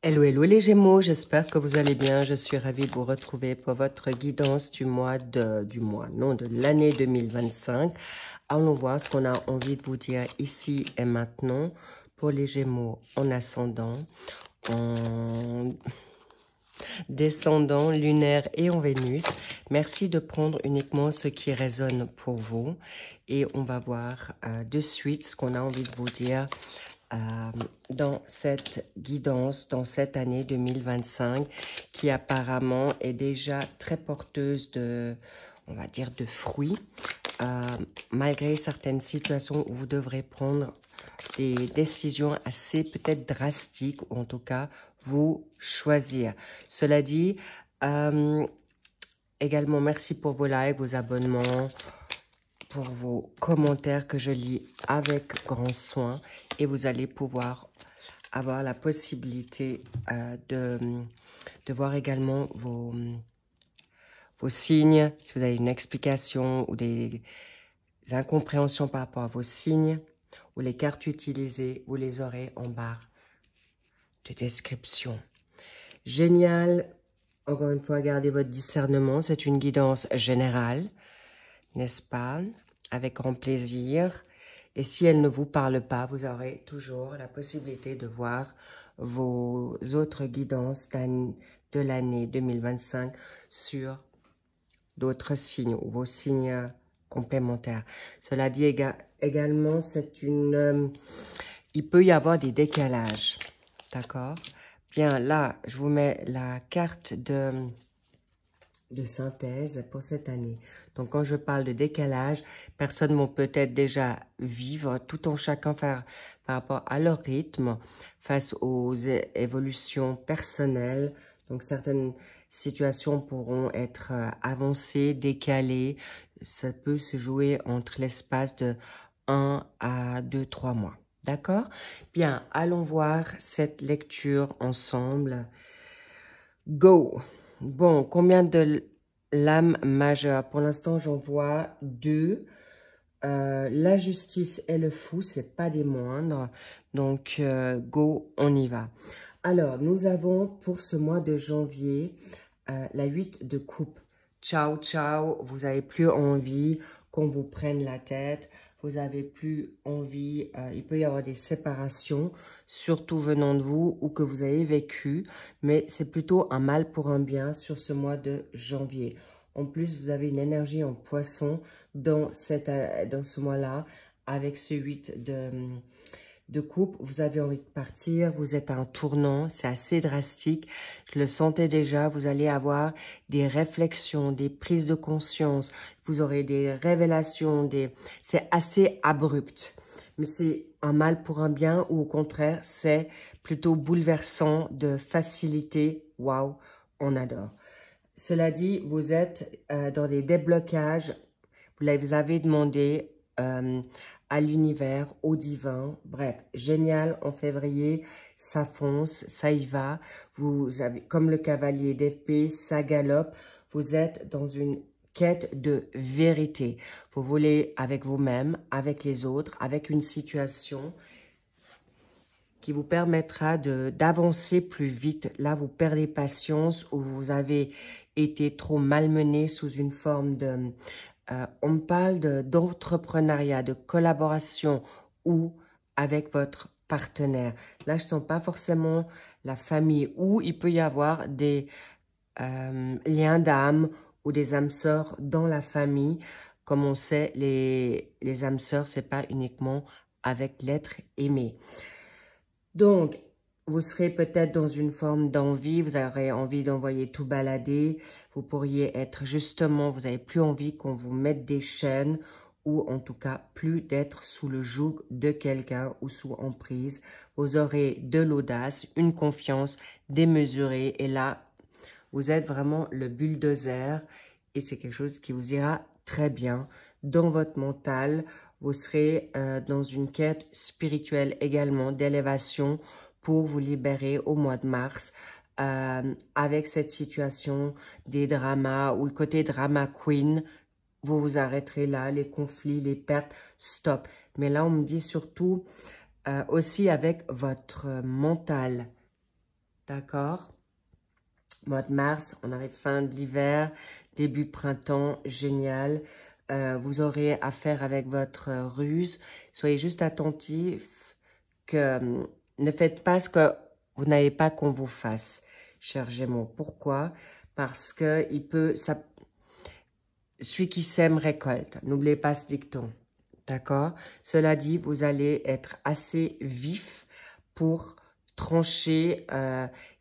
Hello, hello les Gémeaux, j'espère que vous allez bien. Je suis ravie de vous retrouver pour votre guidance de l'année 2025. Allons voir ce qu'on a envie de vous dire ici et maintenant pour les Gémeaux en ascendant, en descendant, lunaire et en Vénus. Merci de prendre uniquement ce qui résonne pour vous et on va voir de suite ce qu'on a envie de vous dire dans cette guidance, dans cette année 2025 qui apparemment est déjà très porteuse de, on va dire, de fruits, malgré certaines situations où vous devrez prendre des décisions assez peut-être drastiques, ou en tout cas vous choisir. Cela dit, également merci pour vos likes, vos abonnements, pour vos commentaires que je lis avec grand soin et vous allez pouvoir avoir la possibilité de voir également vos signes, si vous avez une explication ou des incompréhensions par rapport à vos signes ou les cartes utilisées, vous les aurez en barre de description. Génial, encore une fois, gardez votre discernement, c'est une guidance générale, n'est-ce pas? Avec grand plaisir. Et si elle ne vous parle pas, vous aurez toujours la possibilité de voir vos autres guidances de l'année 2025 sur d'autres signes ou vos signes complémentaires. Cela dit également, il peut y avoir des décalages. D'accord? Bien, là, je vous mets la carte de synthèse pour cette année. Donc, quand je parle de décalage, personnes vont peut-être déjà vivre tout en chacun par rapport à leur rythme face aux évolutions personnelles. Donc, certaines situations pourront être avancées, décalées. Ça peut se jouer entre l'espace de 1 à 2, 3 mois. D'accord? Bien, allons voir cette lecture ensemble. Go! Bon, combien de lames majeures? Pour l'instant, j'en vois 2. La justice et le fou, c'est pas des moindres. Donc, go, on y va. Alors, nous avons pour ce mois de janvier la 8 de coupe. Ciao, ciao, vous n'avez plus envie qu'on vous prenne la tête. Vous n'avez plus envie, il peut y avoir des séparations, surtout venant de vous ou que vous avez vécu, mais c'est plutôt un mal pour un bien sur ce mois de janvier. En plus, vous avez une énergie en poisson dans ce mois-là, avec ce 8 de coupe. Vous avez envie de partir, vous êtes à un tournant, c'est assez drastique. Je le sentais déjà, vous allez avoir des réflexions, des prises de conscience, vous aurez des révélations, c'est assez abrupt. Mais c'est un mal pour un bien ou au contraire, c'est plutôt bouleversant de facilité. Waouh, on adore. Cela dit, vous êtes dans des déblocages, vous avez demandé à l'univers, au divin. Bref, génial, en février, ça fonce, ça y va. Vous avez, comme le cavalier d'épée, ça galope. Vous êtes dans une quête de vérité. Vous voulez avec vous-même, avec les autres, avec une situation qui vous permettra d'avancer plus vite. Là, vous perdez patience ou vous avez été trop malmené sous une forme de... on parle d'entrepreneuriat, de collaboration ou avec votre partenaire. Là, je ne sens pas forcément la famille ou il peut y avoir des liens d'âme ou des âmes sœurs dans la famille. Comme on sait, les âmes sœurs, ce n'est pas uniquement avec l'être aimé. Donc, vous serez peut-être dans une forme d'envie, vous aurez envie d'envoyer tout balader, vous pourriez être justement, vous n'avez plus envie qu'on vous mette des chaînes ou en tout cas plus d'être sous le joug de quelqu'un ou sous emprise. Vous aurez de l'audace, une confiance démesurée et là, vous êtes vraiment le bulldozer et c'est quelque chose qui vous ira très bien dans votre mental. Vous serez dans une quête spirituelle également d'élévation pour vous libérer au mois de mars avec cette situation des dramas ou le côté drama queen. Vous vous arrêterez là, les conflits, les pertes, stop. Mais là, on me dit surtout aussi avec votre mental D'accord? Mois de mars, on arrive fin de l'hiver, début printemps, génial. Vous aurez affaire avec votre ruse. Soyez juste attentifs que ne faites pas ce que vous n'avez pas qu'on vous fasse, chers Gémeaux. Pourquoi? Parce que celui qui sème récolte. N'oubliez pas ce dicton. D'accord? Cela dit, vous allez être assez vif pour trancher.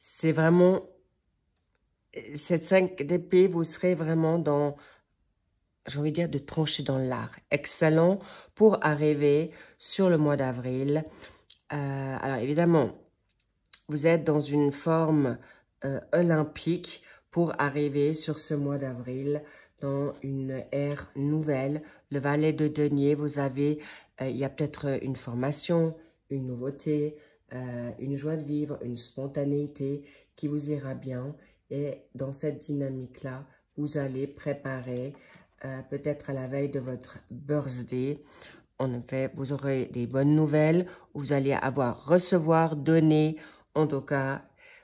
C'est vraiment... Cette 5 d'épée, vous serez vraiment dans... J'ai envie de dire de trancher dans l'art. Excellent pour arriver sur le mois d'avril. Alors évidemment, vous êtes dans une forme olympique pour arriver sur ce mois d'avril dans une ère nouvelle. Le valet de denier, vous avez, il y a peut-être une formation, une nouveauté, une joie de vivre, une spontanéité qui vous ira bien. Et dans cette dynamique-là, vous allez préparer, peut-être à la veille de votre birthday, en effet, vous aurez des bonnes nouvelles, vous allez recevoir, donner, en tout cas,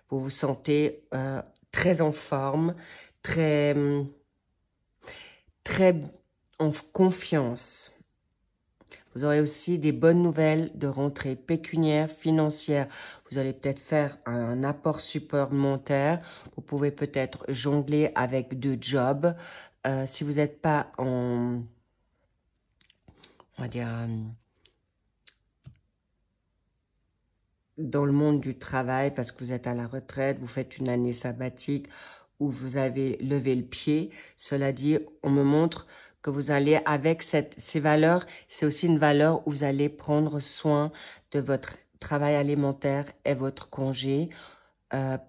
vous vous sentez très en forme, très en confiance. Vous aurez aussi des bonnes nouvelles de rentrée pécuniaire, financière. Vous allez peut-être faire un apport supplémentaire. Vous pouvez peut-être jongler avec 2 jobs. Si vous n'êtes pas en... on va dire... dans le monde du travail, parce que vous êtes à la retraite, vous faites une année sabbatique où vous avez levé le pied. Cela dit, on me montre que vous allez, avec ces valeurs, c'est aussi une valeur où vous allez prendre soin de votre travail alimentaire et votre congé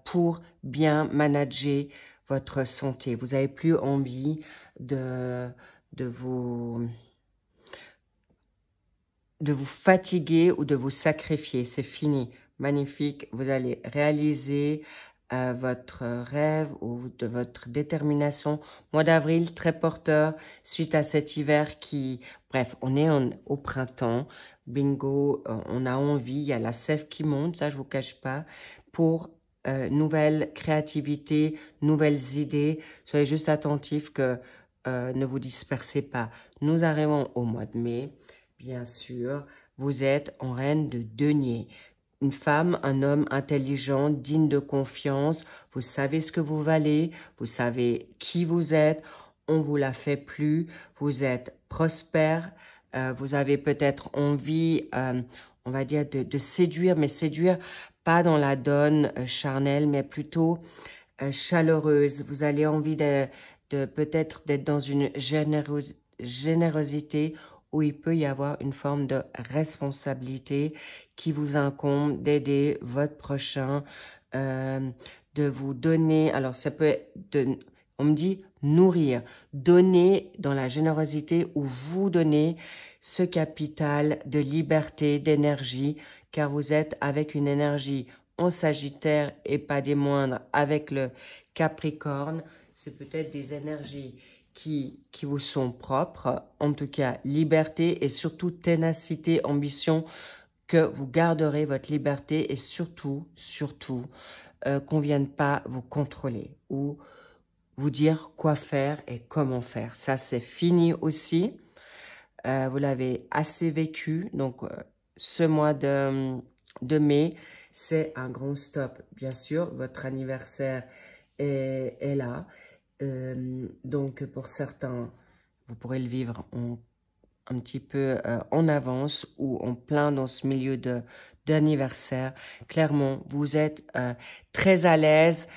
pour bien manager votre santé. Vous n'avez plus envie de vous fatiguer ou de vous sacrifier. C'est fini. Magnifique. Vous allez réaliser votre rêve ou de votre détermination. Mois d'avril, très porteur suite à cet hiver qui... Bref, on est au printemps. Bingo, on a envie. Il y a la sève qui monte, ça je vous cache pas. Pour nouvelle créativité, nouvelles idées. Soyez juste attentifs que ne vous dispersez pas. Nous arrivons au mois de mai. Bien sûr, vous êtes en reine de denier. Une femme, un homme intelligent, digne de confiance. Vous savez ce que vous valez. Vous savez qui vous êtes. On vous la fait plus. Vous êtes prospère. Vous avez peut-être envie, on va dire, de séduire. Mais séduire pas dans la donne charnelle, mais plutôt chaleureuse. Vous avez envie peut-être d'être dans une générosité où il peut y avoir une forme de responsabilité qui vous incombe d'aider votre prochain, de vous donner, alors ça peut être, on me dit nourrir, donner dans la générosité ou vous donner ce capital de liberté, d'énergie, car vous êtes avec une énergie en Sagittaire et pas des moindres avec le Capricorne. C'est peut-être des énergies qui vous sont propres, en tout cas liberté et surtout ténacité, ambition, que vous garderez votre liberté et surtout qu'on ne vienne pas vous contrôler ou vous dire quoi faire et comment faire. Ça, c'est fini aussi. Vous l'avez assez vécu, donc ce mois de mai, c'est un grand stop. Bien sûr, votre anniversaire est là. Donc, pour certains, vous pourrez le vivre un petit peu en avance ou en plein dans ce milieu d'anniversaire. Clairement, vous êtes très à l'aise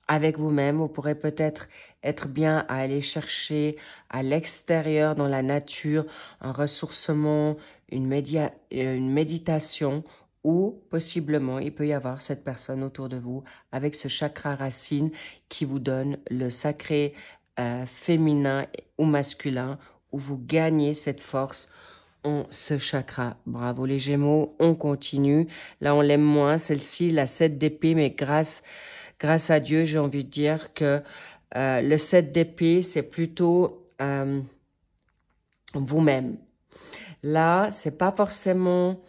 avec vous-même. Vous pourrez peut-être être bien à aller chercher à l'extérieur, dans la nature, un ressourcement, une méditation, ou possiblement, il peut y avoir cette personne autour de vous avec ce chakra racine qui vous donne le sacré féminin ou masculin, où vous gagnez cette force en ce chakra. Bravo les Gémeaux, on continue. Là, on l'aime moins, celle-ci, la 7 d'épée, mais grâce à Dieu, j'ai envie de dire que le 7 d'épée, c'est plutôt vous-même. Là, c'est pas forcément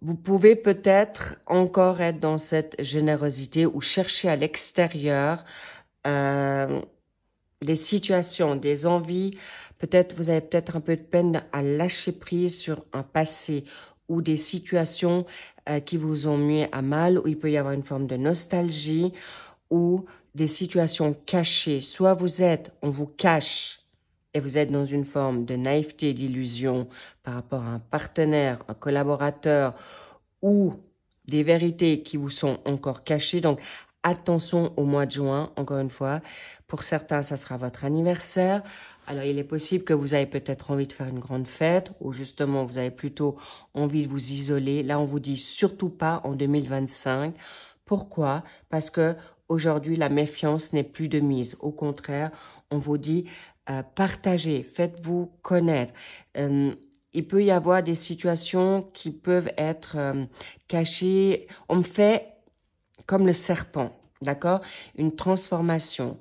Vous pouvez peut-être encore être dans cette générosité ou chercher à l'extérieur des situations, des envies. Peut-être vous avez peut-être un peu de peine à lâcher prise sur un passé ou des situations qui vous ont mis à mal, où il peut y avoir une forme de nostalgie ou des situations cachées. Soit on vous cache et vous êtes dans une forme de naïveté, d'illusion par rapport à un partenaire, un collaborateur ou des vérités qui vous sont encore cachées. Donc, attention au mois de juin, encore une fois. Pour certains, ça sera votre anniversaire. Alors, il est possible que vous avez peut-être envie de faire une grande fête ou justement, vous avez plutôt envie de vous isoler. Là, on vous dit surtout pas en 2025. Pourquoi? Parce que aujourd'hui, la méfiance n'est plus de mise. Au contraire, on vous dit partagez, faites-vous connaître. Il peut y avoir des situations qui peuvent être cachées. On me fait comme le serpent, d'accord? Une transformation.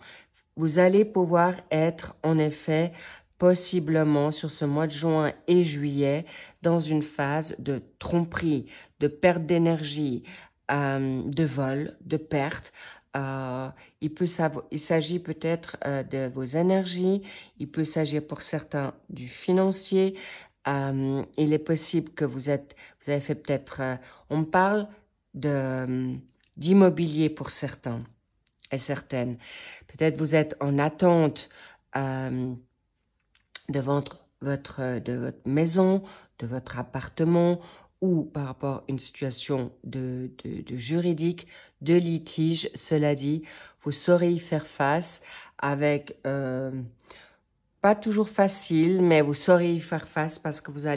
Vous allez pouvoir être, en effet, possiblement sur ce mois de juin et juillet, dans une phase de tromperie, de perte d'énergie, de vol, de perte. Il s'agit peut-être de vos énergies, il peut s'agir pour certains du financier. Il est possible que vous avez fait peut-être, on parle d'immobilier pour certains et certaines. Peut-être vous êtes en attente de votre maison, de votre appartement ou par rapport à une situation de juridique, de litige. Cela dit, vous saurez y faire face avec... pas toujours facile, mais vous saurez y faire face parce que vous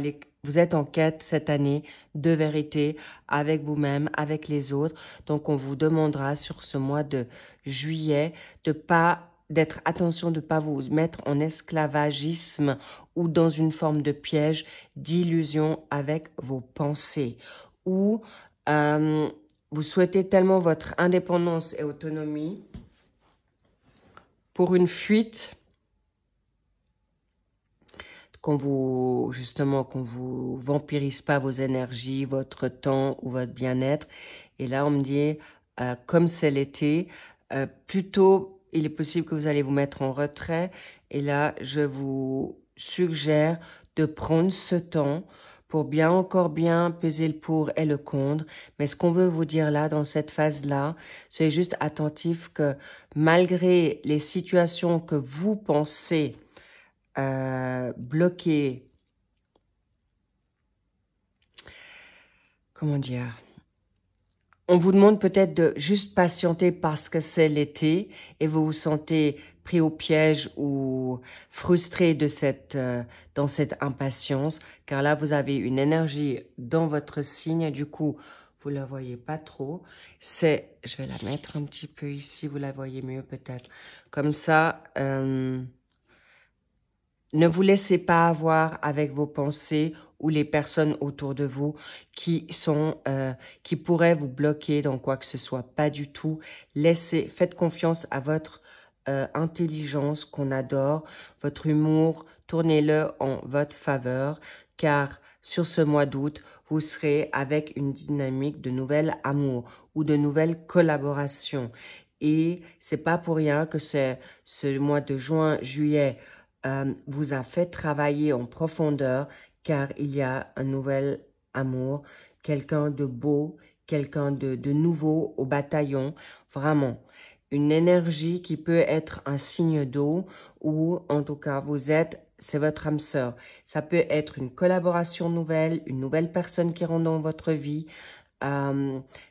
êtes en quête cette année de vérité avec vous-même, avec les autres. Donc, on vous demandera sur ce mois de juillet attention de ne pas vous mettre en esclavagisme ou dans une forme de piège, d'illusion avec vos pensées. Ou vous souhaitez tellement votre indépendance et autonomie pour une fuite qu'on vous vampirise pas vos énergies, votre temps ou votre bien-être. Et là, on me dit, comme c'est l'été, plutôt, il est possible que vous allez vous mettre en retrait. Et là, je vous suggère de prendre ce temps pour encore bien peser le pour et le contre. Mais ce qu'on veut vous dire là, dans cette phase-là, soyez juste attentif que malgré les situations que vous pensez bloqué, comment dire, on vous demande peut-être de juste patienter parce que c'est l'été et vous vous sentez pris au piège ou frustré dans cette impatience, car là vous avez une énergie dans votre signe, du coup vous la voyez pas trop. Je vais la mettre un petit peu ici, vous la voyez mieux peut-être, comme ça. Ne vous laissez pas avoir avec vos pensées ou les personnes autour de vous qui pourraient vous bloquer dans quoi que ce soit. Pas du tout. Faites confiance à votre intelligence qu'on adore, votre humour. Tournez-le en votre faveur, car sur ce mois d'août, vous serez avec une dynamique de nouvel amour ou de nouvelles collaborations. Et c'est pas pour rien que ce mois de juin, juillet, vous a fait travailler en profondeur, car il y a un nouvel amour, quelqu'un de beau, quelqu'un de nouveau au bataillon, vraiment. Une énergie qui peut être un signe d'eau ou en tout cas c'est votre âme sœur. Ça peut être une collaboration nouvelle, une nouvelle personne qui rentre dans votre vie,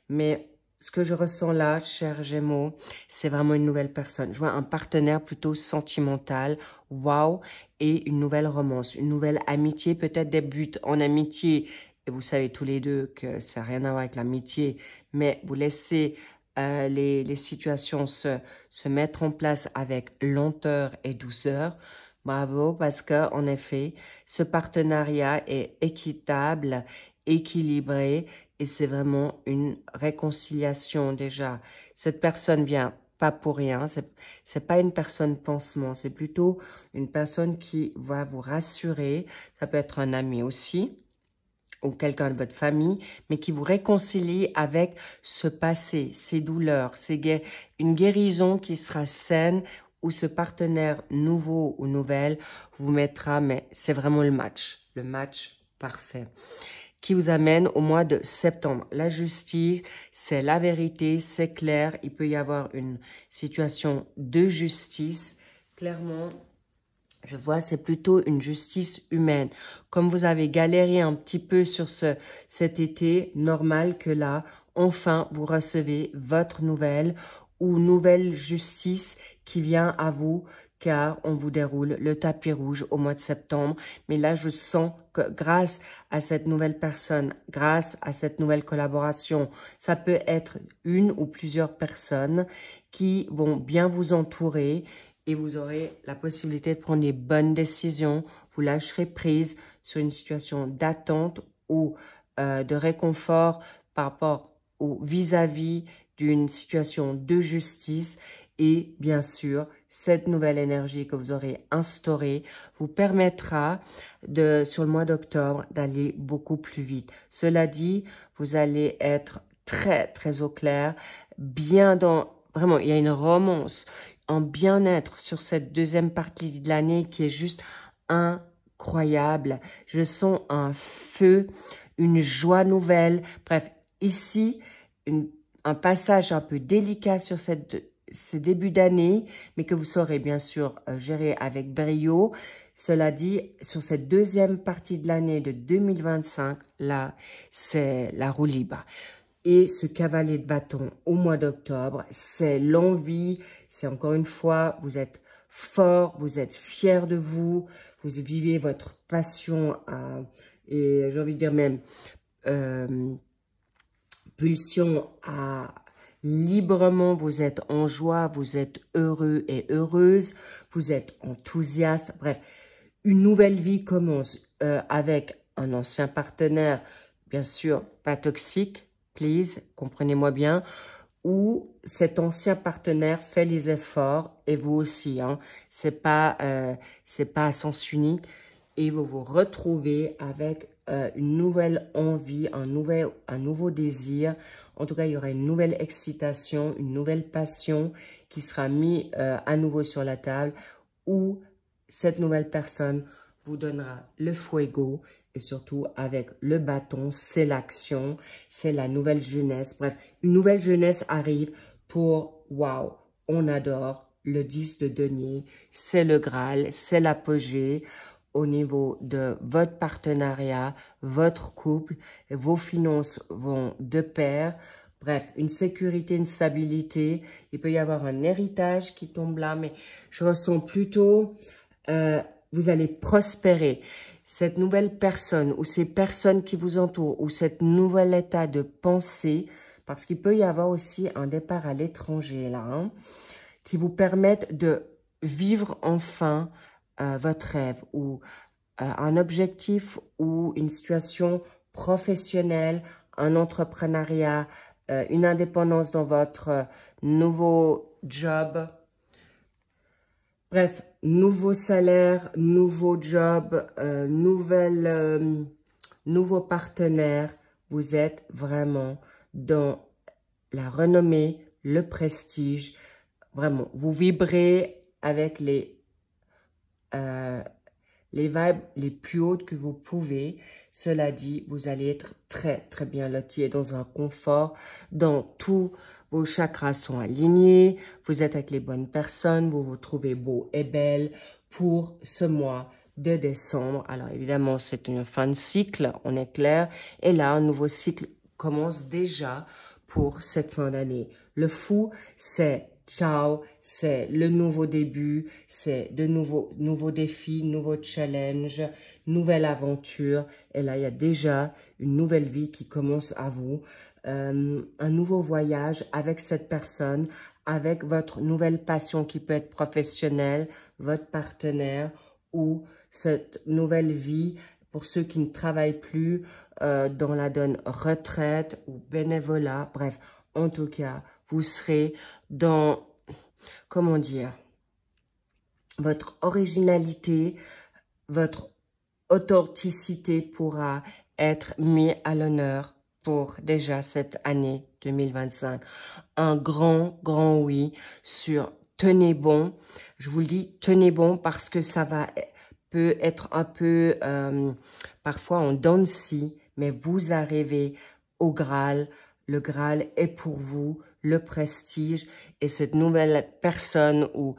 mais ce que je ressens là, cher Gémeaux, c'est vraiment une nouvelle personne. Je vois un partenaire plutôt sentimental, waouh, et une nouvelle romance, une nouvelle amitié, peut-être des buts en amitié. Et vous savez tous les deux que ça n'a rien à voir avec l'amitié, mais vous laissez les situations se mettre en place avec lenteur et douceur. Bravo, parce que en effet, ce partenariat est équitable, équilibré, et c'est vraiment une réconciliation déjà. Cette personne vient pas pour rien, c'est pas une personne pansement, c'est plutôt une personne qui va vous rassurer. Ça peut être un ami aussi. ou quelqu'un de votre famille, mais qui vous réconcilie avec ce passé, ces douleurs, une guérison qui sera saine, où ce partenaire nouveau ou nouvelle vous mettra, mais c'est vraiment le match parfait, qui vous amène au mois de septembre. La justice, c'est la vérité, c'est clair, il peut y avoir une situation de justice, clairement. Je vois, c'est plutôt une justice humaine. Comme vous avez galéré un petit peu sur cet été, normal que là, enfin, vous recevez votre nouvelle ou nouvelle justice qui vient à vous, car on vous déroule le tapis rouge au mois de septembre. Mais là, je sens que grâce à cette nouvelle personne, grâce à cette nouvelle collaboration, ça peut être une ou plusieurs personnes qui vont bien vous entourer, et vous aurez la possibilité de prendre les bonnes décisions. Vous lâcherez prise sur une situation d'attente ou de réconfort par rapport au vis-à-vis d'une situation de justice. Et bien sûr, cette nouvelle énergie que vous aurez instaurée vous permettra, sur le mois d'octobre, d'aller beaucoup plus vite. Cela dit, vous allez être très, très au clair, bien dans... Vraiment, il y a une romance, en bien-être sur cette deuxième partie de l'année qui est juste incroyable. Je sens un feu, une joie nouvelle. Bref, ici, un passage un peu délicat sur ce début d'année, mais que vous saurez bien sûr gérer avec brio. Cela dit, sur cette deuxième partie de l'année de 2025, là, c'est la roue libre. Et ce cavalier de bâton au mois d'octobre, c'est l'envie, c'est encore une fois, vous êtes fort, vous êtes fier de vous vivez votre passion et j'ai envie de dire même pulsion librement, vous êtes en joie, vous êtes heureux et heureuse, vous êtes enthousiaste, bref, une nouvelle vie commence avec un ancien partenaire, bien sûr, pas toxique, please, comprenez-moi bien, où cet ancien partenaire fait les efforts, et vous aussi, hein, c'est pas à sens unique, et vous vous retrouvez avec une nouvelle envie, un nouveau désir. En tout cas, il y aura une nouvelle excitation, une nouvelle passion qui sera mise à nouveau sur la table, où cette nouvelle personne vous donnera le fuego, et surtout avec le bâton, c'est l'action, c'est la nouvelle jeunesse. Bref, une nouvelle jeunesse arrive pour, waouh, on adore le 10 de denier, c'est le Graal, c'est l'apogée au niveau de votre partenariat, votre couple, vos finances vont de pair. Bref, une sécurité, une stabilité. Il peut y avoir un héritage qui tombe là, mais je ressens plutôt, vous allez prospérer. Cette nouvelle personne ou ces personnes qui vous entourent ou cet nouvel état de pensée, parce qu'il peut y avoir aussi un départ à l'étranger là, hein, qui vous permettent de vivre enfin votre rêve ou un objectif ou une situation professionnelle, un entrepreneuriat, une indépendance dans votre nouveau job. Bref, nouveau salaire, nouveau job, nouveau partenaire. Vous êtes vraiment dans la renommée, le prestige. Vraiment, vous vibrez avec les vibes les plus hautes que vous pouvez. Cela dit, vous allez être très, très bien loti dans un confort, dans tous vos chakras sont alignés, vous êtes avec les bonnes personnes, vous vous trouvez beau et belle pour ce mois de décembre. Alors évidemment, c'est une fin de cycle, on est clair. Et là, un nouveau cycle commence déjà pour cette fin d'année. Le fou, c'est ciao, c'est le nouveau début, c'est de nouveaux défis, nouveaux challenges, nouvelle aventure. Et là, il y a déjà une nouvelle vie qui commence à vous. Un nouveau voyage avec cette personne, avec votre nouvelle passion qui peut être professionnelle, votre partenaire ou cette nouvelle vie pour ceux qui ne travaillent plus dans la donne retraite ou bénévolat. Bref, en tout cas, vous serez dans, comment dire, votre originalité, votre authenticité pourra être mis à l'honneur pour déjà cette année 2025. Un grand, grand oui sur tenez bon. Je vous le dis, tenez bon parce que ça peut être un peu, parfois en dents de scie, mais vous arrivez au Graal. Le Graal est pour vous, le prestige et cette nouvelle personne ou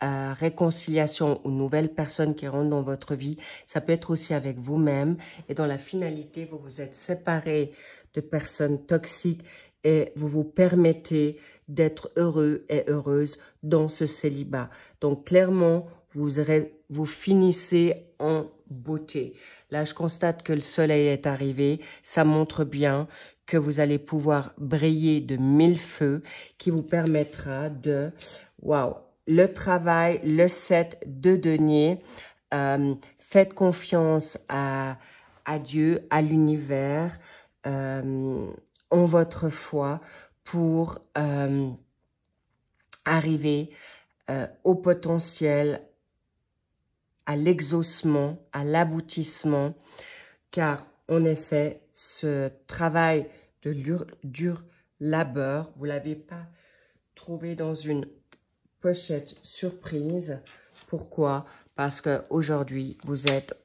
réconciliation ou nouvelle personne qui rentre dans votre vie, ça peut être aussi avec vous-même et dans la finalité, vous vous êtes séparés de personnes toxiques et vous vous permettez d'être heureux et heureuse dans ce célibat. Donc clairement, vous finissez en beauté. Là, je constate que le soleil est arrivé. Ça montre bien que vous allez pouvoir briller de 1000 feux qui vous permettra de... Waouh! Le travail, le 7 de denier. Faites confiance à Dieu, à l'univers, en votre foi pour arriver au potentiel, à l'exaucement, à l'aboutissement, car en effet, ce travail de dur labeur, vous ne l'avez pas trouvé dans une pochette surprise. Pourquoi? Parce qu'aujourd'hui, vous êtes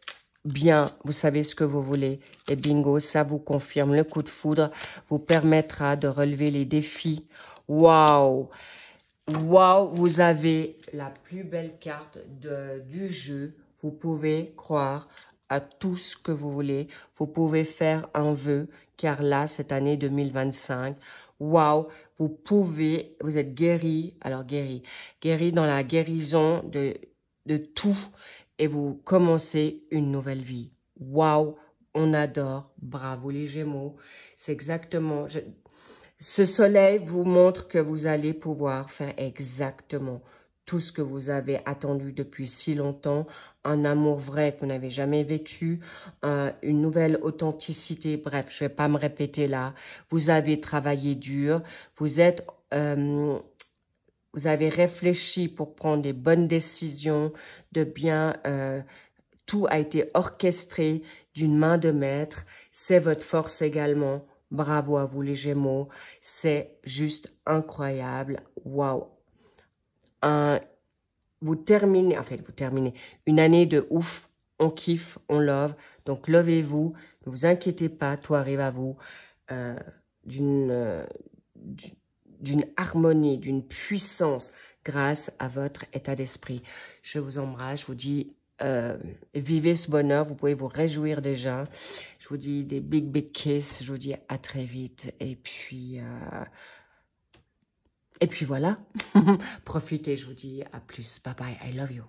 bien, vous savez ce que vous voulez. Et bingo, ça vous confirme. Le coup de foudre vous permettra de relever les défis. Waouh! Waouh! Vous avez la plus belle carte du jeu. Vous pouvez croire à tout ce que vous voulez. Vous pouvez faire un vœu, car là, cette année 2025, waouh, vous êtes guéri, alors guéri dans la guérison de tout et vous commencez une nouvelle vie. Waouh, on adore, bravo les Gémeaux, c'est exactement, ce soleil vous montre que vous allez pouvoir faire exactement tout ce que vous avez attendu depuis si longtemps, un amour vrai que vous n'avez jamais vécu, une nouvelle authenticité, bref, je ne vais pas me répéter là. Vous avez travaillé dur, vous avez réfléchi pour prendre des bonnes décisions, tout a été orchestré d'une main de maître, c'est votre force également. Bravo à vous les Gémeaux, c'est juste incroyable, waouh. Vous terminez une année de ouf, on kiffe, on love, donc lovez-vous, ne vous inquiétez pas, tout arrive à vous, d'une harmonie, d'une puissance grâce à votre état d'esprit. Je vous embrasse, je vous dis, vivez ce bonheur, vous pouvez vous réjouir déjà, je vous dis des big kiss, je vous dis à très vite, et puis voilà, profitez, je vous dis à plus. Bye bye, I love you.